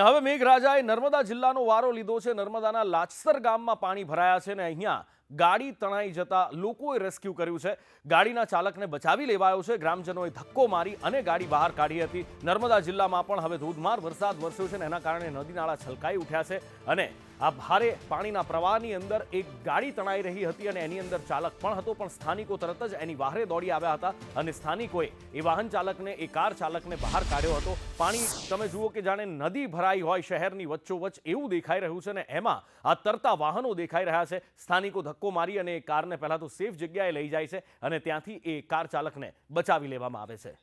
હવે મેઘરાજાએ નર્મદા જિલ્લાનો વારો લીધો છે। નર્મદાના લાચસર ગામમાં પાણી ભરાયા છે ને અહીંયા ગાડી તણાઈ જતા લોકોએ રેસ્ક્યુ કર્યું છે। ગાડીના ચાલકને બચાવી લેવાયો છે। ગ્રામજનોએ ધક્કો મારી અને ગાડી બહાર કાઢી હતી। નર્મદા જિલ્લામાં પણ હવે ધોધમાર વરસાદ વરસ્યો છે ને એના કારણે નદી નાળા છલકાઈ ઉઠ્યા છે અને આ ભારે પાણીના પ્રવાહની અંદર એક ગાડી તણાઈ રહી હતી અને એની અંદર ચાલક પણ હતો, પણ સ્થાનિકો તરત જ એની બહારે દોડી આવ્યા હતા અને સ્થાનિકોએ એ વાહન ચાલકને, એ કાર ચાલકને બહાર કાઢ્યો હતો। પાણી તમે જુઓ કે જાણે નદી ભરાઈ હોય શહેરની વચ્ચોવચ્ચ એવું દેખાઈ રહ્યું છે ને એમાં આ તરતા વાહનો દેખાઈ રહ્યા છે। સ્થાનિકો ધક્કો મારી અને એ કારને પહેલા તો સેફ જગ્યાએ લઈ જાય છે અને ત્યાંથી એ કાર ચાલકને બચાવી લેવામાં આવે છે।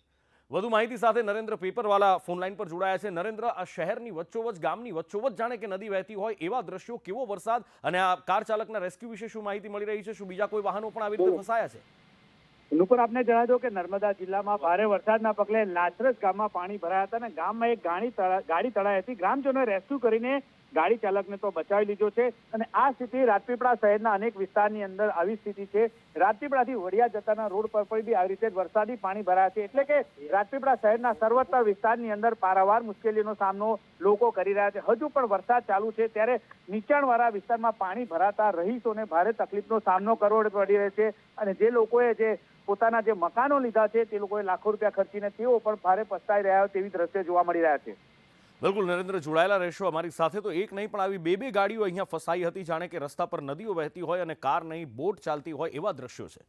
વધુ માહિતી સાથે નરેન્દ્ર પેપરવાલા ફોનલાઈન પર જોડાયા છે। નરેન્દ્ર, આ શહેરની વચ્ચોવચ્ચ, ગામની વચ્ચોવચ્ચ જાણે કે નદી વહેતી હોય એવા દ્રશ્યો, કેવો વરસાદ અને આ કાર ચાલકના રેસ્ક્યુ વિશે શું માહિતી મળી રહી છે? શું બીજા કોઈ વાહનો પણ આવી રીતે ફસાયા છે? નુપુર, આપને જણાવી દો કે નર્મદા જિલ્લામાં ભારે વરસાદના પગલે લાચરસ ગામમાં પાણી ભરાયા હતા અને ગામમાં એક ગાડી તળાઈ હતી। ગ્રામજનોએ રેસ્ક્યુ કરીને ગાડી ચાલકને તો બચાવી લીધો છે અને આ સ્થિતિ રાજપીપળા શહેરના અનેક વિસ્તારની અંદર આવી સ્થિતિ છે। રાજપીપળાથી વડિયા જતાના રોડ પર પણ બી આવી રીતે વરસાદી પાણી ભરાયા છે, એટલે કે રાજપીપળા શહેરના સર્વત્ર વિસ્તારની અંદર પારાવાર મુશ્કેલીનો સામનો લોકો કરી રહ્યા છે। હજુ પણ વરસાદ ચાલુ છે ત્યારે નીચાણવાળા વિસ્તારમાં પાણી ભરાતા રહીશોને ભારે તકલીફનો સામનો કરવો પડી રહ્યો છે અને જે લોકોએ પોતાના જે મકાનો લીધા છે તે લોકોએ લાખો રૂપિયા ખર્ચીને તેઓ પણ ભારે પસ્તાઈ રહ્યા તેવી દ્રશ્ય જોવા મળી રહ્યા છે। બિલકુલ નરેન્દ્ર, જોડાયેલા રહેશો અમારી સાથે। તો એક નહીં પણ આવી બે ગાડીઓ અહીંયા ફસાઈ હતી, જાણે કે રસ્તા પર નદીઓ વહેતી હોય અને કાર નહીં બોટ ચાલતી હોય એવા દ્રશ્યો છે।